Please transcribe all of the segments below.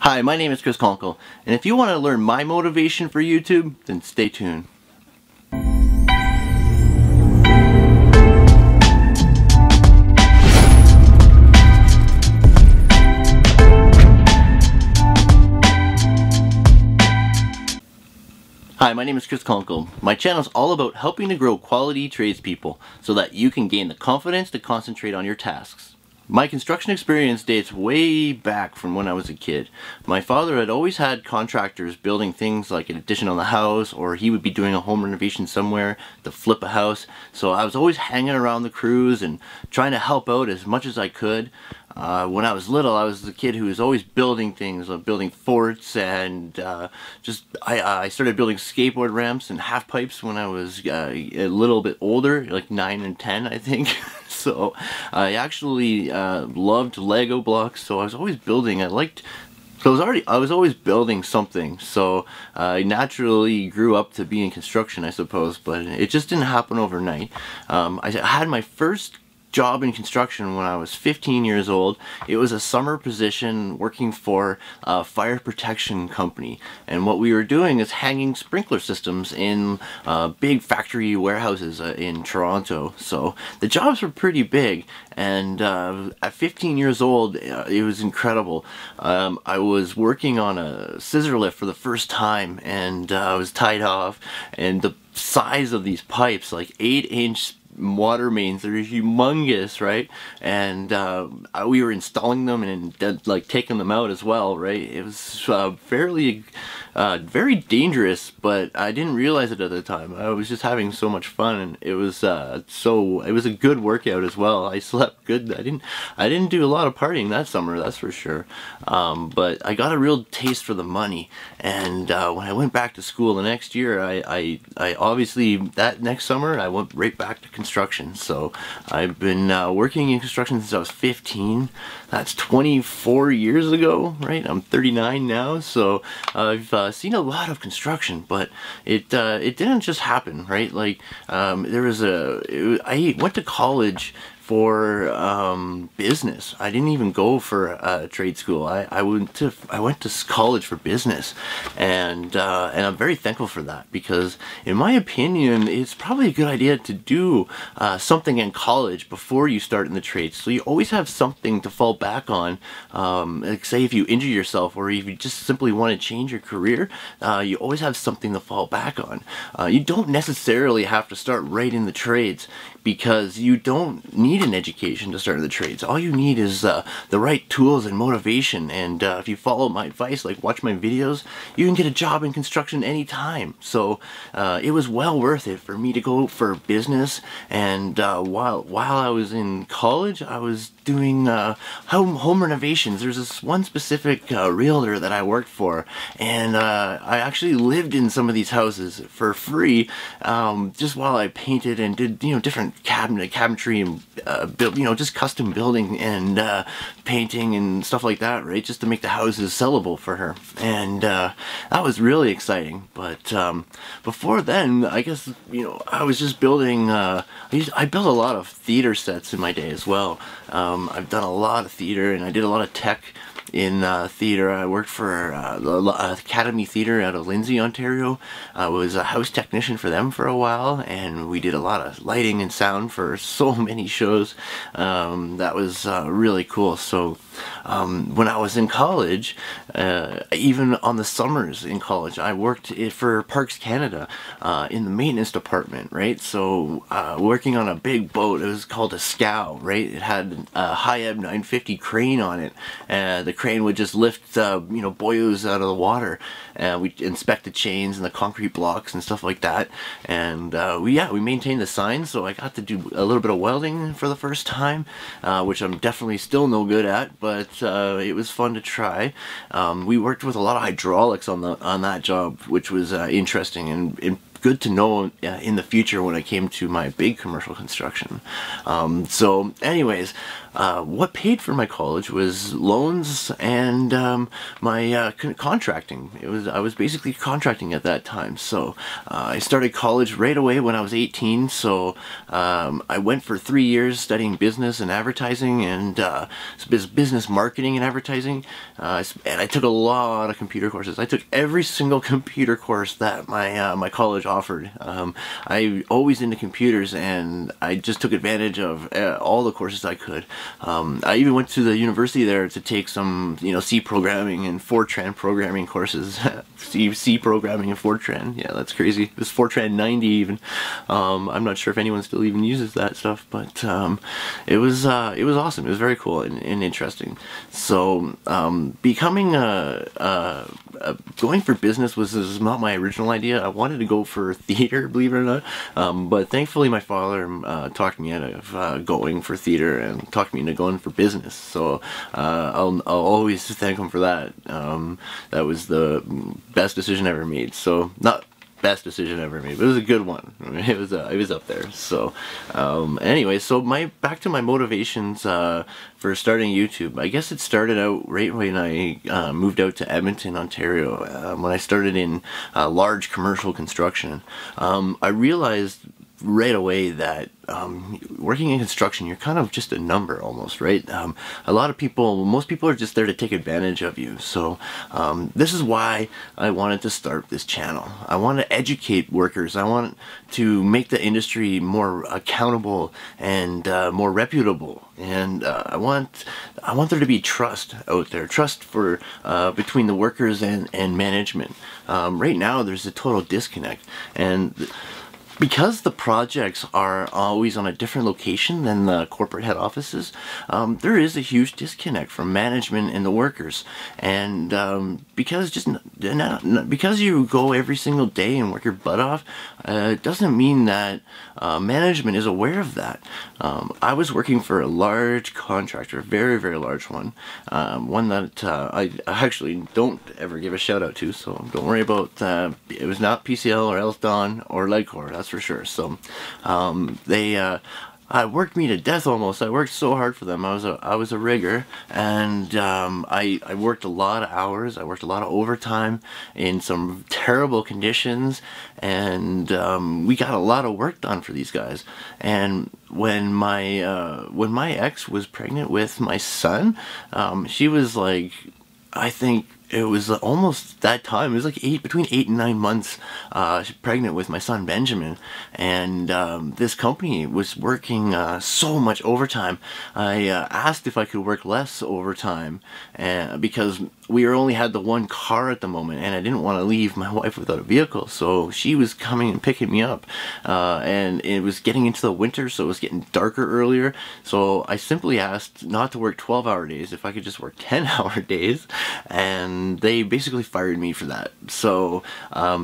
Hi, my name is Chris Konkle, and if you want to learn my motivation for YouTube, then stay tuned. Hi, my name is Chris Konkle. My channel is all about helping to grow quality tradespeople so that you can gain the confidence to concentrate on your tasks. My construction experience dates way back from when I was a kid. My father had always had contractors building things like an addition on the house, or he would be doing a home renovation somewhere to flip a house. So I was always hanging around the crews and trying to help out as much as I could. When I was little, I was the kid who was always building things, building forts, and I started building skateboard ramps and half pipes when I was a little bit older, like 9 and 10, I think. So I actually loved Lego blocks, so I was always building. I was always building something, so I naturally grew up to be in construction, I suppose, but it just didn't happen overnight. I had my first job in construction when I was 15 years old. It was a summer position working for a fire protection company, and what we were doing is hanging sprinkler systems in big factory warehouses in Toronto. So the jobs were pretty big, and at 15 years old it was incredible. I was working on a scissor lift for the first time, and I was tied off, and the size of these pipes, like 8-inch water mains, they're humongous, right? And we were installing them and like taking them out as well, right? It was very dangerous, but I didn't realize it at the time. I was just having so much fun, and it was a good workout as well. I slept good. I didn't do a lot of partying that summer, that's for sure. But I got a real taste for the money, and when I went back to school the next year, I obviously that next summer I went right back to construction. So I've been working in construction since I was 15. That's 24 years ago, right? I'm 39 now, so I've seen a lot of construction, but it didn't just happen, right? Like I went to college for business. I didn't even go for trade school. I went to college for business, and I'm very thankful for that, because in my opinion it's probably a good idea to do something in college before you start in the trades, so you always have something to fall back on. Like say if you injure yourself, or if you just simply want to change your career, you always have something to fall back on. You don't necessarily have to start right in the trades, because you don't need an education to start in the trades. All you need is the right tools and motivation, and if you follow my advice, like watch my videos, you can get a job in construction anytime. So it was well worth it for me to go for business, and while I was in college, I was doing home renovations. There's this one specific realtor that I worked for, and I actually lived in some of these houses for free, just while I painted and did different cabinetry and just custom building and painting and stuff like that, right? Just to make the houses sellable for her, and that was really exciting. But before then, I guess I was just building. I built a lot of theater sets in my day as well. I've done a lot of theater, and I did a lot of tech in theater. I worked for Academy Theatre out of Lindsay, Ontario. I was a house technician for them for a while, and we did a lot of lighting and sound for so many shows. That was really cool. So when I was in college, even on the summers in college, I worked for Parks Canada in the maintenance department, right? So working on a big boat, it was called a scow, right? It had a high-ebb 950 crane on it, and the crane would just lift buoys out of the water, and we inspect the chains and the concrete blocks and stuff like that. And we maintained the signs, so I got to do a little bit of welding for the first time, which I'm definitely still no good at, but it was fun to try. We worked with a lot of hydraulics on that job, which was interesting and good to know in the future when it came to my big commercial construction. So anyways, what paid for my college was loans and my contracting. I was basically contracting at that time. So I started college right away when I was 18. So I went for 3 years studying business and advertising and business marketing and advertising. And I took a lot of computer courses. I took every single computer course that my college offered. I always into computers, and I just took advantage of all the courses I could. I even went to the university there to take some, C programming and Fortran programming courses. C programming and Fortran. Yeah, that's crazy. It was Fortran 90 even. I'm not sure if anyone still even uses that stuff, but it was awesome. It was very cool and interesting. So becoming going for business was not my original idea. I wanted to go for theater, believe it or not, but thankfully my father talked me out of going for theater and talked me into going for business. So I'll always thank him for that. That was the best decision I ever made. So not best decision ever made, but it was a good one. I mean, it was up there. So anyway, so back to my motivations for starting YouTube. I guess it started out right when I moved out to Edmonton, Ontario, when I started in large commercial construction. I realized right away that working in construction, you're kind of just a number almost, right? Most people are just there to take advantage of you. So this is why I wanted to start this channel. I want to educate workers. I want to make the industry more accountable and more reputable. And I want there to be trust out there, trust for between the workers and management. Right now, there's a total disconnect, and because the projects are always on a different location than the corporate head offices, there is a huge disconnect from management and the workers. And because you go every single day and work your butt off, it doesn't mean that management is aware of that. I was working for a large contractor, a very, very large one, one that I actually don't ever give a shout out to, so don't worry about it was not PCL or Elton or Legcor, that's for sure. So they worked me to death almost. I worked so hard for them. I was a rigger, and I worked a lot of hours. I worked a lot of overtime in some terrible conditions, and we got a lot of work done for these guys. And when my ex was pregnant with my son, she was like, I think it was almost that time. It was like between 8 and 9 months pregnant with my son Benjamin, and this company was working so much overtime. I asked if I could work less overtime, because we only had the one car at the moment, and I didn't want to leave my wife without a vehicle, so she was coming and picking me up, and it was getting into the winter, so it was getting darker earlier, so I simply asked not to work 12-hour days, if I could just work 10-hour days, and they basically fired me for that. So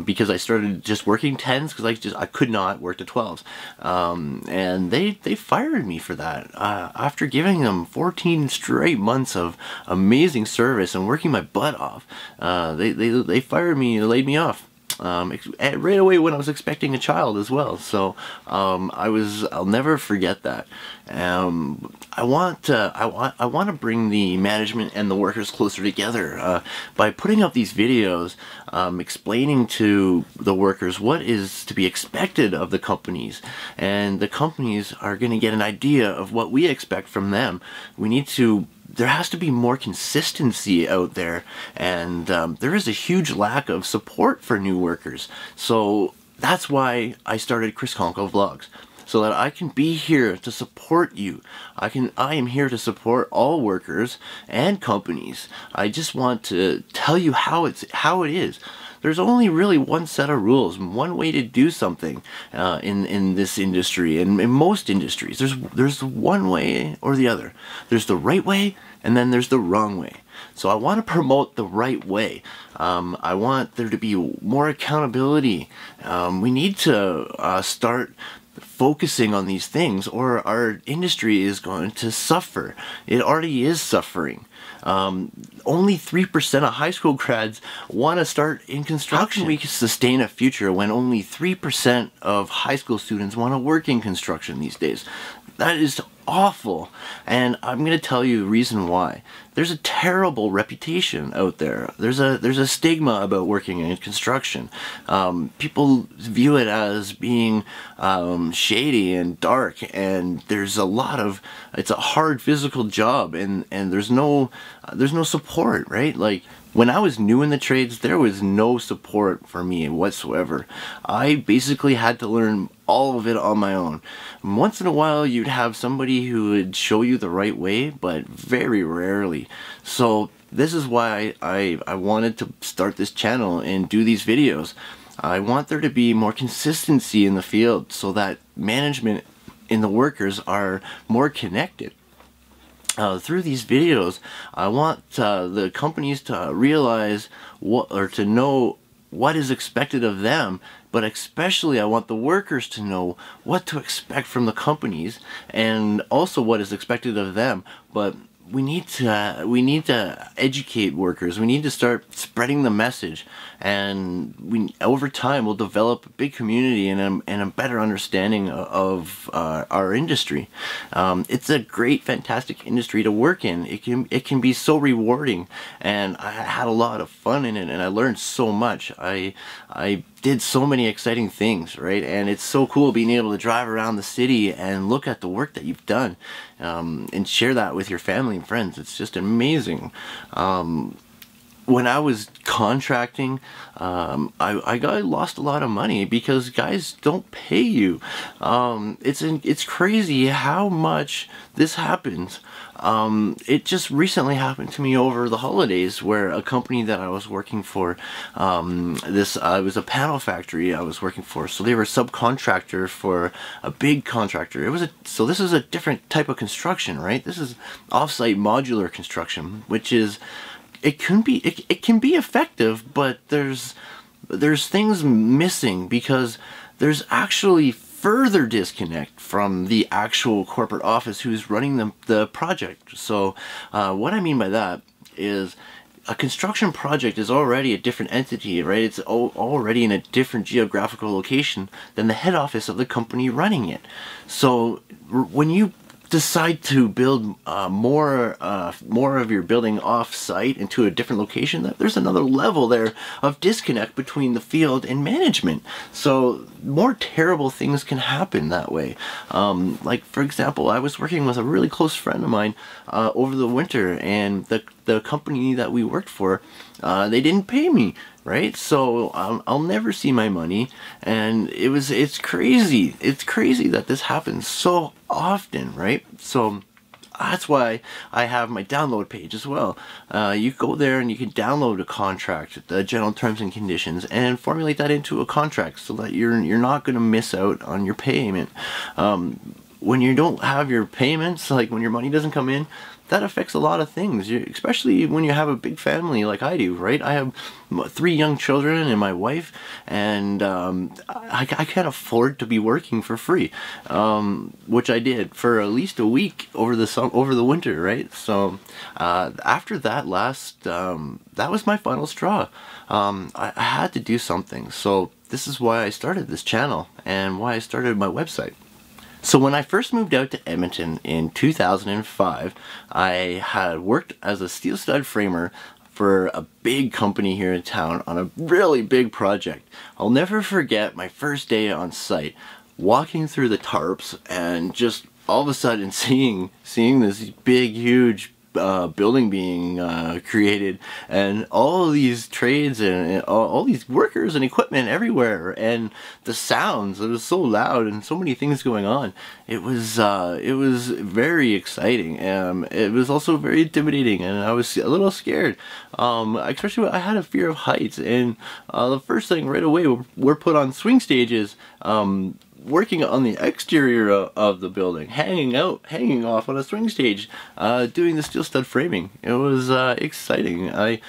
because I started just working 10s, because I could not work the 12s, and they fired me for that after giving them 14 straight months of amazing service and working my butt off. They fired me and laid me off right away when I was expecting a child as well. So I'll never forget that. I want to bring the management and the workers closer together by putting up these videos, explaining to the workers what is to be expected of the companies, and the companies are going to get an idea of what we expect from them. There has to be more consistency out there, and there is a huge lack of support for new workers. So that's why I started ChrisKonkleVlogs, so that I can be here to support you. I am here to support all workers and companies. I just want to tell you how it is. There's only really one set of rules, one way to do something in this industry, and in most industries. There's one way or the other. There's the right way, and then there's the wrong way. So I want to promote the right way. I want there to be more accountability. We need to start focusing on these things, or our industry is going to suffer. It already is suffering. Only 3% of high school grads want to start in construction. How can we sustain a future when only 3% of high school students want to work in construction these days? That is awful, and I'm going to tell you the reason why. There's a terrible reputation out there. There's a stigma about working in construction. People view it as being shady and dark, and there's a lot of, it's a hard physical job, and there's no support, right? Like, when I was new in the trades, there was no support for me whatsoever. I basically had to learn all of it on my own. Once in a while, you'd have somebody who would show you the right way, but very rarely. So this is why I wanted to start this channel and do these videos. I want there to be more consistency in the field so that management and the workers are more connected. Through these videos, I want the companies to realize what, or to know what is expected of them, but especially I want the workers to know what to expect from the companies, and also what is expected of them. But we need to educate workers. We need to start spreading the message, and over time we'll develop a big community and a better understanding of our industry. It's a great, fantastic industry to work in. It can be so rewarding, and I had a lot of fun in it, and I learned so much. I did so many exciting things, right? And it's so cool being able to drive around the city and look at the work that you've done, and share that with your family and friends. It's just amazing. When I was contracting, I lost a lot of money because guys don't pay you. It's crazy how much this happens. It just recently happened to me over the holidays, where a company that I was working for, it was a panel factory I was working for, so they were a subcontractor for a big contractor. So this is a different type of construction, right? This is off-site modular construction, which is, it can be effective, but there's things missing, because there's actually further disconnect from the actual corporate office who's running the project. So what I mean by that is, a construction project is already a different entity, right? It's already in a different geographical location than the head office of the company running it. So when you decide to build more of your building off-site into a different location, there's another level there of disconnect between the field and management. So more terrible things can happen that way. Like, for example, I was working with a really close friend of mine over the winter, and the company that we worked for, they didn't pay me, right? So I'll never see my money, and it's crazy. It's crazy that this happens so often, right? So that's why I have my download page as well. You go there and you can download a contract, the general terms and conditions, and formulate that into a contract so that you're not going to miss out on your payment. When you don't have your payments, like when your money doesn't come in, that affects a lot of things, especially when you have a big family like I do, right? I have 3 young children and my wife, and I can't afford to be working for free, which I did for at least a week over the winter, right? So after that that was my final straw. I had to do something, so this is why I started this channel and why I started my website. So when I first moved out to Edmonton in 2005, I had worked as a steel stud framer for a big company here in town on a really big project. I'll never forget my first day on site, walking through the tarps and just all of a sudden seeing this big, huge building being created, and all these trades and all these workers and equipment everywhere, and the sounds, it was so loud and so many things going on. It was very exciting. It was also very intimidating, and I was a little scared, especially I had a fear of heights. And the first thing right away, we're put on swing stages, working on the exterior of the building, hanging off on a swing stage, doing the steel stud framing. It was exciting. I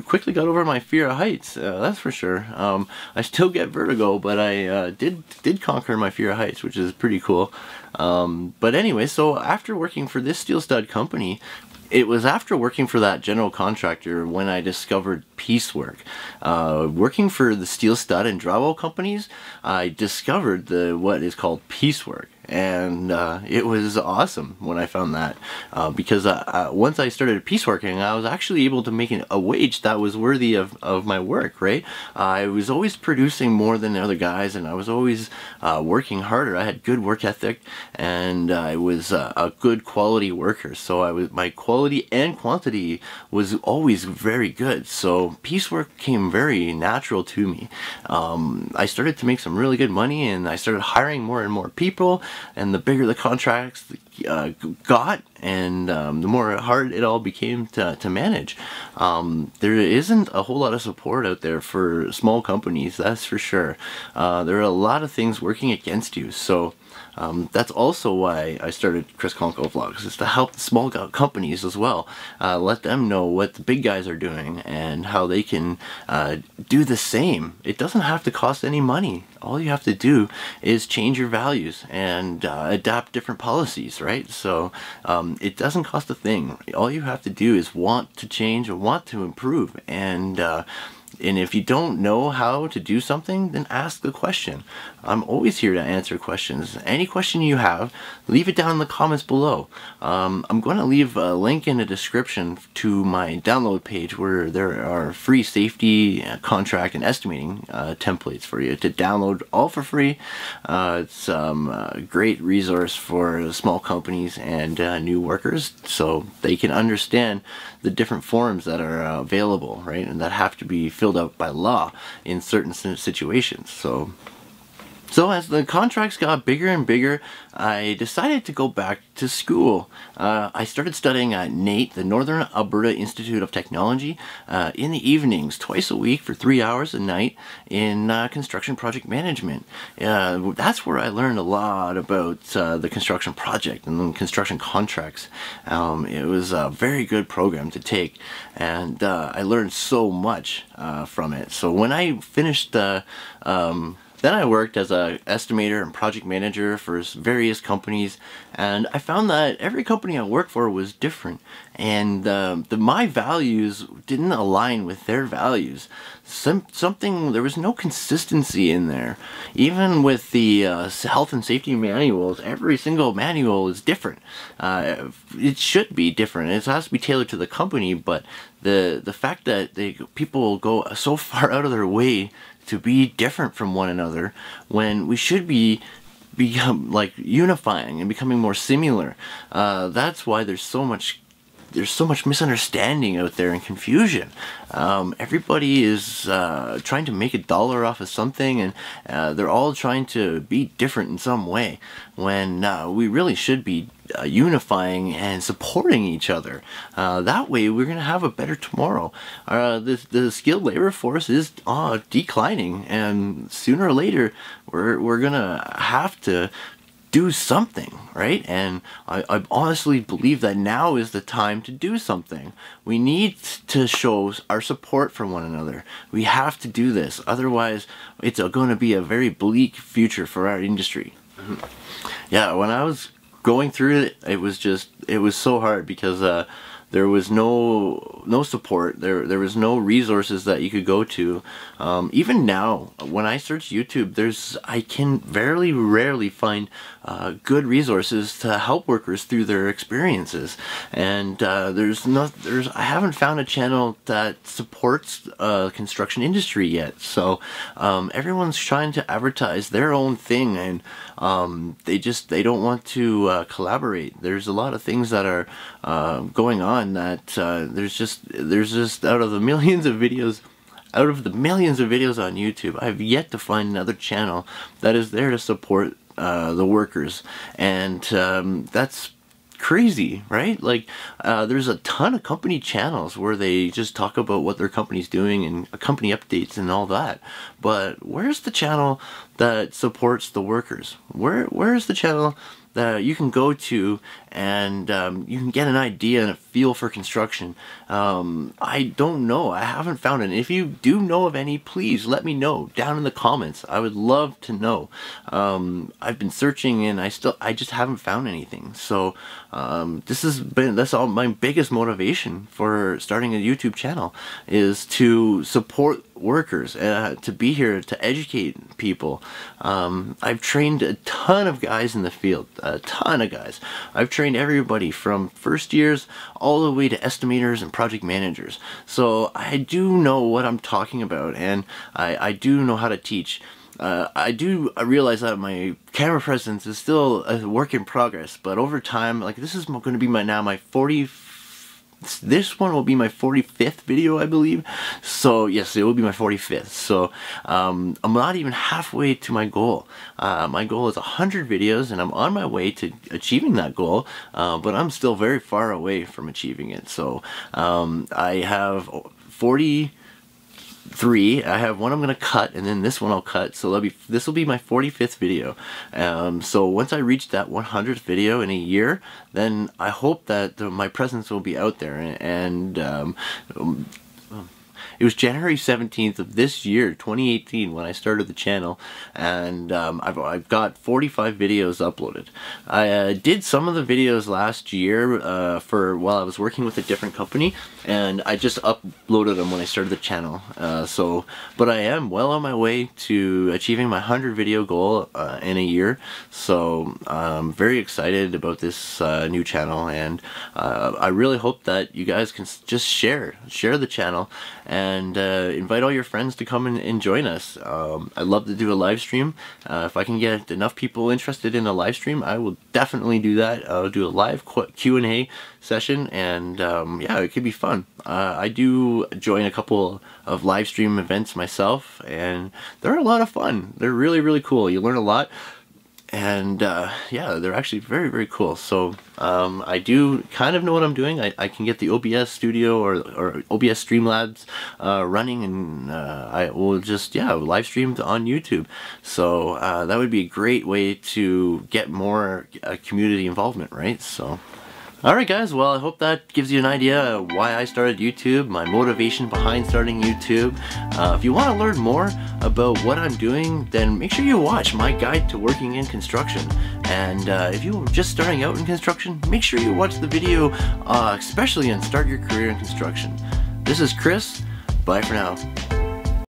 quickly got over my fear of heights, that's for sure. I still get vertigo, but I did conquer my fear of heights, which is pretty cool. But anyway, so after working for this steel stud company, It was after working for that general contractor when I discovered piecework. Working for the steel stud and drywall companies, I discovered what is called piecework. And it was awesome when I found that, because once I started pieceworking, I was actually able to make a wage that was worthy of my work, right? I was always producing more than the other guys, and I was always working harder. I had good work ethic, and I was a good quality worker, so my quality and quantity was always very good. So piecework came very natural to me. I started to make some really good money, and I started hiring more and more people. And the bigger the contracts got, and the more hard it all became to manage. There isn't a whole lot of support out there for small companies, that's for sure. There are a lot of things working against you, so that's also why I started ChrisKonkleVlogs, is to help the small companies as well. Let them know what the big guys are doing and how they can do the same. It doesn't have to cost any money. All you have to do is change your values and adapt different policies, right? So it doesn't cost a thing. All you have to do is want to change or want to improve. And if you don't know how to do something, then ask the question. I'm always here to answer questions. Any question you have, leave it down in the comments below. I'm going to leave a link in the description to my download page where there are free safety, contract, and estimating templates for you to download all for free. It's a great resource for small companies and new workers, so they can understand the different forms that are available, right, and that have to be filled out by law in certain situations. So as the contracts got bigger and bigger, I decided to go back to school. I started studying at NAIT, the Northern Alberta Institute of Technology, in the evenings, twice a week for 3 hours a night in construction project management. That's where I learned a lot about the construction project and the construction contracts. It was a very good program to take, and I learned so much from it. So when I finished then I worked as an estimator and project manager for various companies, and I found that every company I worked for was different, and my values didn't align with their values. There was no consistency in there. Even with the health and safety manuals, every single manual is different. It should be different. It has to be tailored to the company, but the fact that people go so far out of their way to be different from one another when we should become like unifying and becoming more similar. That's why there's so much misunderstanding out there and confusion. Everybody is trying to make $1 off of something, and they're all trying to be different in some way, when we really should be unifying and supporting each other. That way we're going to have a better tomorrow. The skilled labor force is declining, and sooner or later we're going to have to do something, right? And I honestly believe that now is the time to do something. We need to show our support for one another. We have to do this, otherwise it's going to be a very bleak future for our industry. Yeah, when I was going through it, it was so hard because there was no support. There was no resources that you could go to. Even now, when I search YouTube, I can rarely find good resources to help workers through their experiences. And I haven't found a channel that supports construction industry yet. So everyone's trying to advertise their own thing, and they don't want to collaborate. There's a lot of things that are going on that there's just out of the millions of videos on YouTube, I've yet to find another channel that is there to support the workers, and that's crazy, right? Like there's a ton of company channels where they just talk about what their company's doing and company updates and all that, but where's the channel that supports the workers? Where is the channel that you can go to and you can get an idea and a feel for construction. I don't know, I haven't found it. If you do know of any, please let me know down in the comments. I would love to know. I've been searching and I just haven't found anything. So that's all my biggest motivation for starting a YouTube channel, is to support workers, to be here to educate people. I've trained a ton of guys in the field, a ton of guys. I've trained everybody from first years all the way to estimators and project managers. So I do know what I'm talking about, and I do know how to teach. I realize that my camera presence is still a work in progress, but over time, like, this is going to be this one will be my 45th video, I believe. So yes, it will be my 45th. So I'm not even halfway to my goal. My goal is 100 videos, and I'm on my way to achieving that goal, but I'm still very far away from achieving it. So I have 43. I have one I'm gonna cut, and then this one I'll cut. So this will be my 45th video. So once I reach that 100th video in a year, then I hope that my presence will be out there. And it was January 17th of this year, 2018, when I started the channel, and I've got 45 videos uploaded. I did some of the videos last year while I was working with a different company, and I just uploaded them when I started the channel. But I am well on my way to achieving my 100 video goal in a year. So I'm very excited about this new channel, and I really hope that you guys can just share the channel, and invite all your friends to come and join us. I'd love to do a live stream. If I can get enough people interested in a live stream, I will definitely do that. I'll do a live Q&A session, and yeah, it could be fun. I do join a couple of live stream events myself, and they're a lot of fun. They're really, really cool. You learn a lot. And yeah, they're actually very, very cool. So I do kind of know what I'm doing. I can get the OBS studio or OBS Streamlabs running, and I will just, yeah, live stream on YouTube. So that would be a great way to get more community involvement, right? So alright guys, well, I hope that gives you an idea of why I started YouTube, my motivation behind starting YouTube. If you want to learn more about what I'm doing, then make sure you watch my guide to working in construction. And if you're just starting out in construction, make sure you watch the video, especially on Start Your Career in Construction. This is Chris. Bye for now.